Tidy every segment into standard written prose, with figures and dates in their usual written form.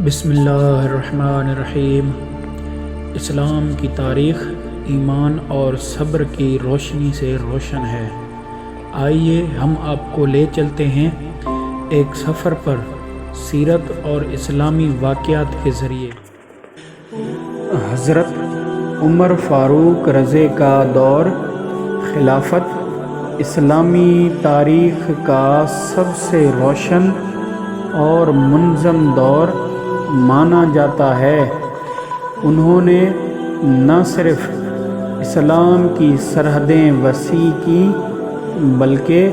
بسم اللہ الرحمن الرحیم۔ اسلام کی تاریخ ایمان اور صبر کی روشنی سے روشن ہے۔ آئیے ہم آپ کو لے چلتے ہیں ایک سفر پر سیرت اور اسلامی واقعات کے ذریعے۔ حضرت عمر فاروق رضی کا دور خلافت اسلامی تاریخ کا سب سے روشن اور منظم دور مانا جاتا ہے۔ انہوں نے نہ صرف اسلام کی سرحدیں وسیع کی بلکہ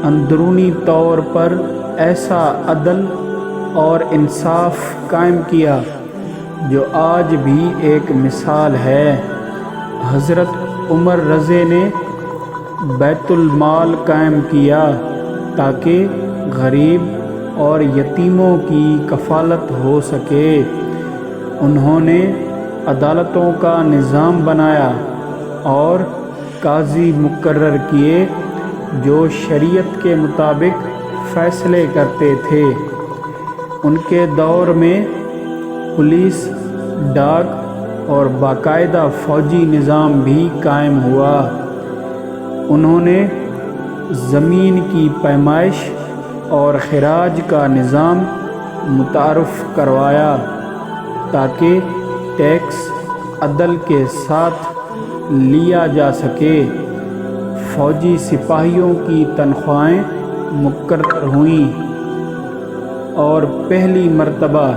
اندرونی طور پر ایسا عدل اور انصاف قائم کیا جو آج بھی ایک مثال ہے۔ حضرت عمر رضی نے بیت المال قائم کیا تاکہ غریب اور یتیموں کی کفالت ہو سکے۔ انہوں نے عدالتوں کا نظام بنایا اور قاضی مقرر کیے جو شریعت کے مطابق فیصلے کرتے تھے۔ ان کے دور میں پولیس، ڈاک اور باقاعدہ فوجی نظام بھی قائم ہوا۔ انہوں نے زمین کی پیمائش اور خراج کا نظام متعارف کروایا تاکہ ٹیکس عدل کے ساتھ لیا جا سکے۔ فوجی سپاہیوں کی تنخواہیں مقرر ہوئیں اور پہلی مرتبہ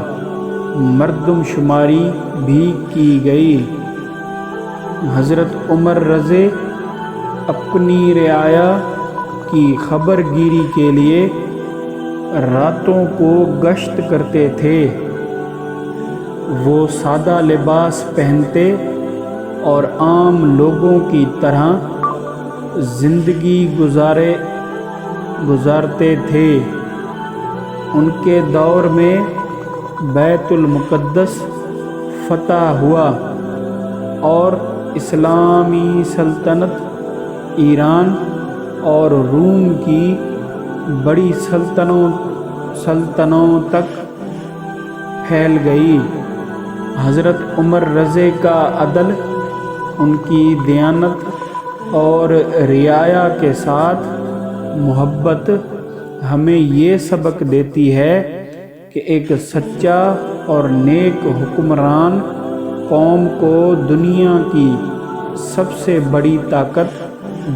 مردم شماری بھی کی گئی۔ حضرت عمر رضی اپنی رعایا کی خبر گیری کے لیے راتوں کو گشت کرتے تھے۔ وہ سادہ لباس پہنتے اور عام لوگوں کی طرح زندگی گزارتے تھے۔ ان کے دور میں بیت المقدس فتح ہوا اور اسلامی سلطنت ایران اور روم کی بڑی سلطنتوں تک پھیل گئی۔ حضرت عمر رضی کا عدل، ان کی دیانت اور رعایا کے ساتھ محبت ہمیں یہ سبق دیتی ہے کہ ایک سچا اور نیک حکمران قوم کو دنیا کی سب سے بڑی طاقت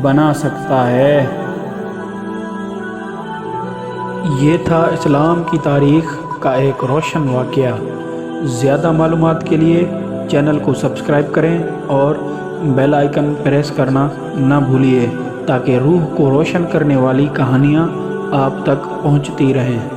بنا سکتا ہے۔ یہ تھا اسلام کی تاریخ کا ایک روشن واقعہ۔ زیادہ معلومات کے لیے چینل کو سبسکرائب کریں اور بیل آئیکن پریس کرنا نہ بھولیے تاکہ روح کو روشن کرنے والی کہانیاں آپ تک پہنچتی رہیں۔